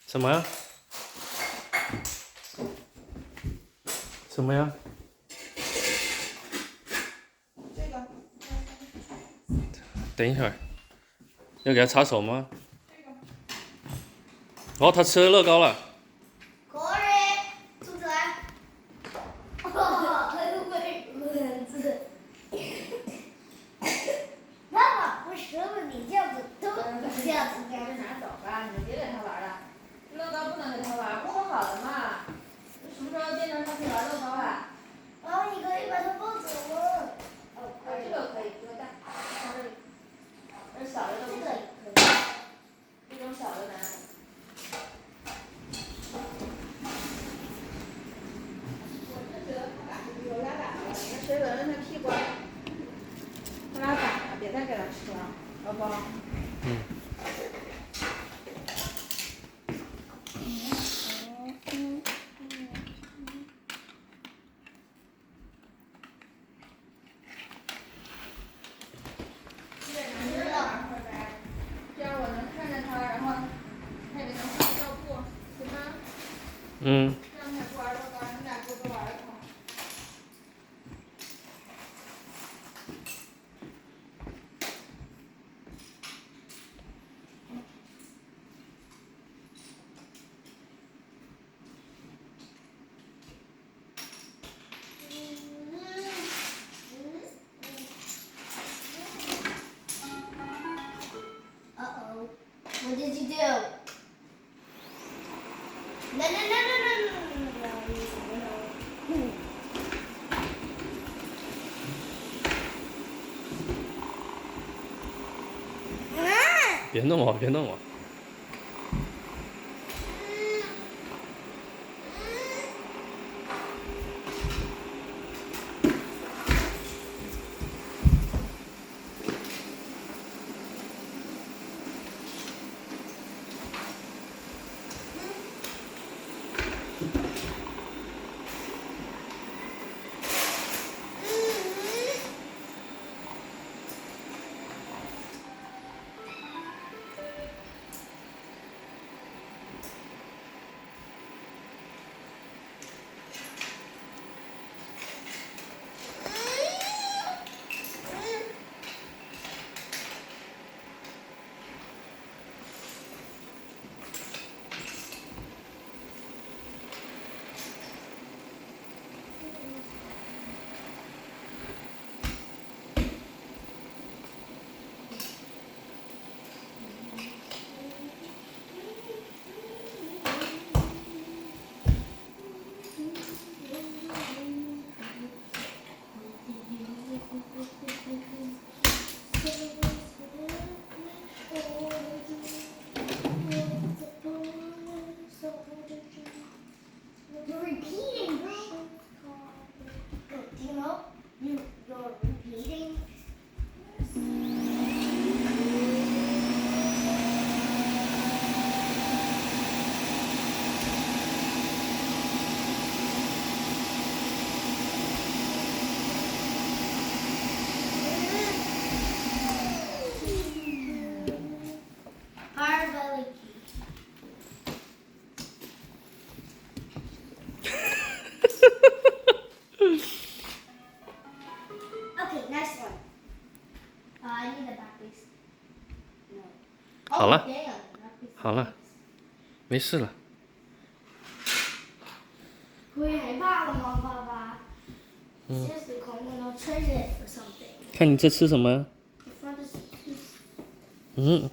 什么呀？什么呀？这个。等一会儿，要给他擦手吗？这个。哦，他吃乐高了。可以，吐出来。哦，蚊子。妈妈，为什么你这样子都这样子？赶紧拿走吧，你就别给他玩了。乐高不能给他玩，不说好了嘛。什么时候变成他可以玩乐高啊？然后你可以把它抱走吗？哦，可以。这个可以，这个带，放这里。这小的都不行，这种小的拿。我就觉得他俩是比我俩打了，你看谁闻闻他屁股？他俩打了，别再给他吃了，好不好？这样我能看着他，然后他也能上校步，行吗？嗯。这样他不玩乐高，你们俩多多玩一会儿。Uh-oh. What did you do? No, no, no, no, no, no, no, no, no. 别弄我，别弄我。You're repeating, bro. Do you know? You're repeating. Hard belly key. Okay, next one. I need a back piece. No. 好了 Oh, damn, back piece. 好了，没事了。会害怕了吗，爸爸？Seriously, I'm gonna trade it for something. 看你在吃什么？ The front is too 嗯。